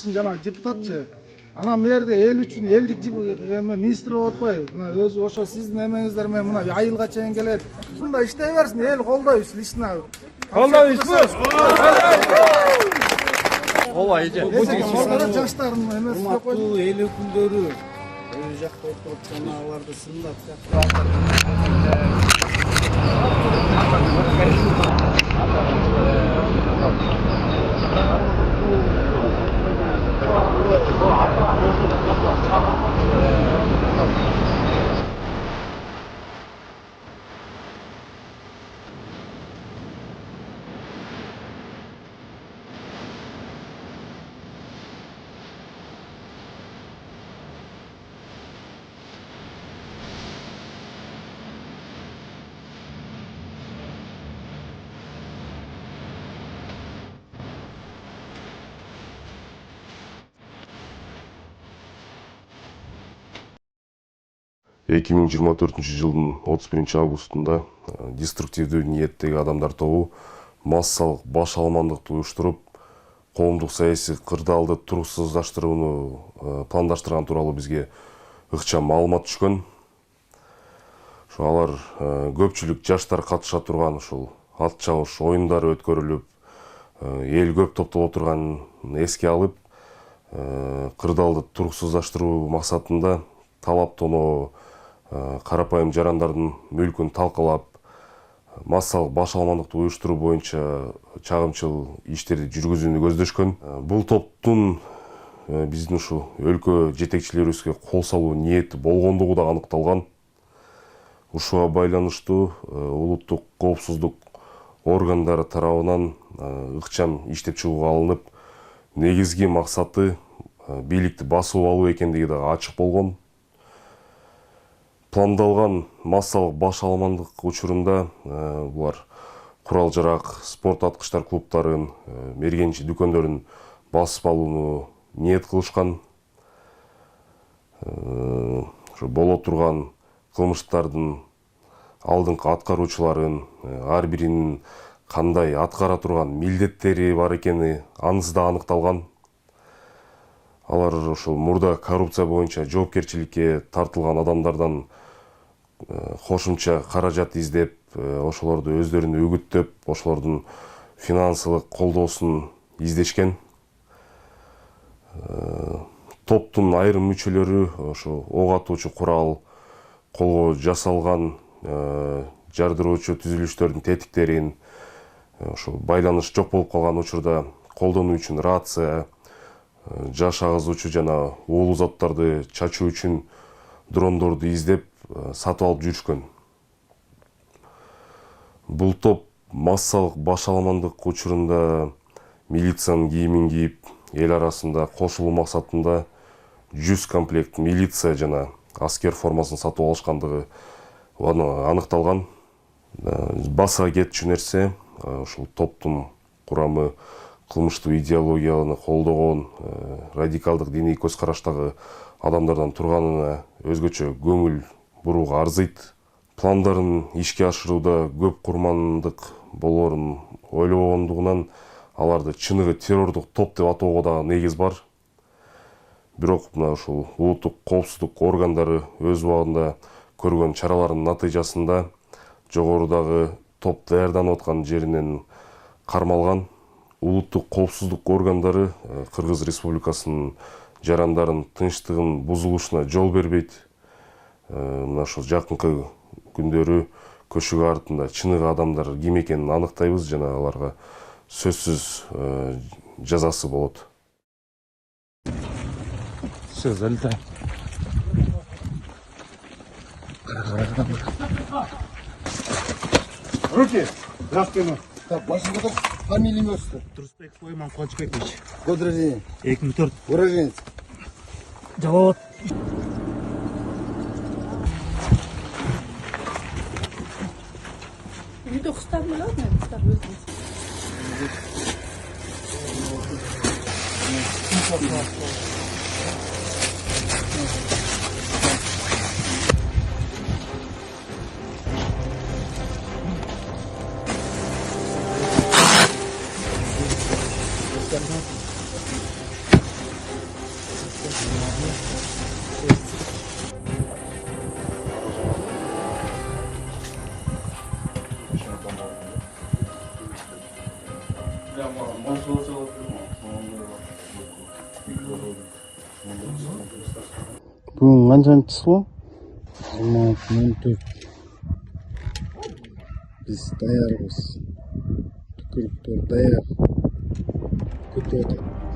жанагы депутатчы. Анан бул жерде эл үчүн элдик министр болуп атпайбы? Мына өзү ошо сиздин эмеңиздер менен мына айылга чейин келет. Ушундай иштей берсин, эл колдойбуз лично. Колдойбузбу? Ооба, эже. Жаштардын эмеси деп койду. Урматтуу эл өкүлдөрү өз жакта отуруп жанагыларды сындап эки миң жыйырма төртүнчү жылдын 31 августунда деструктивдүү ниеттеги адамдар тобу массалык баш алмандыкты уюштуруп, коомдук саясий кырдаалды туруксуздаштырууну пландаштырган тууралуу бизге ыкчам маалымат түшкөн. Алар көпчүлүк жаштар катыша турган ушул ат чабыш оюндары өткөрүлүп, эл көп топтоло турганын эске алып, кырдаалды туруксуздаштыруу максатында талап тоноо, карапайым жарандардын мүлкүн талкалап, массалык баш алмандыкты уюштуруу боюнча чагымчыл иштерди жүргүзүүнү көздөшкөн. Бул топтун биздин ушул өлкө жетекчилерибизге кол салуу ниети болгондугу да аныкталган. Ушуга байланыштуу улуттук коопсуздук органдары тарабынан ыкчам иштеп чыгууга алынып, негизги максаты бийликти басып алуу экендиги да ачык болгон. Пландалган массалык баш алмандык учурунда булар курал жарак, спорт аткычтар клубтарын, мергенчи дүкөндөрүн басып алууну ниет кылышкан. Боло турган кылмыштардын алдыңкы аткаруучуларын, ар биринин кандай аткара турган милдеттери бар экени анысы да аныкталган. Алар ошол мурда коррупция боюнча жоопкерчиликке тартылган адамдардан кошумча каражат издеп, ошолорду өздөрүнө үгүттөп, ошолордун финансылык колдоосун издешкен. Топтун айрым мүчөлөрү ошо ок атуучу курал, колго жасалган жардыруучу түзүлүштөрдүн тетиктерин, ошо байланыш жок болуп калган учурда колдонуу үчүн рация, жаш агызуучу жана уулуу заттарды чачуу үчүн дрондорду издеп сатып алып жүрүшкөн. Бул топ массалык баш алмандык учурунда милициянын кийимин кийип, эл арасында кошулуу максатында 100 комплект милиция жана аскер формасын сатып алышкандыгы аныкталган. Баса кетчү нерсе, ушул топтун курамы кылмыштуу идеологияны колдогон, радикалдык диний көз караштагы адамдардан турганына өзгөчө көңүл бурууга арзыйт. Пландарын ишке ашырууда көп курмандык болоорун ойлобогондугунан аларды чыныгы террордук топ деп атоого да негиз бар. Бирок мына ушул улуттук коопсуздук органдары өз убагында көргөн чаралардын натыйжасында жогорудагы топ даярданып аткан жеринен кармалган. Улуттук коопсуздук органдары Кыргыз Республикасынын жарандарын тынчтыгын бузулушуна жол бербейт. Мына ошол жакынкы күндөрү көчүгө артында чыныгы адамдар ким экенин аныктайбыз жана аларга сөзсүз жазасы болот. Все, залетай. Руки, за спину. Так, başınıza da фамилия имёсыздар. Турсбек Сулайман Кылычбекович. Год рождения. 2004. Уроженец. Жалауат. Үйдө кустар болот му? Кустар өзү. Бүгін қаншаншы число? 16-14. Біз даярбыз. Түкіріктер даяр. Күтіп отыр.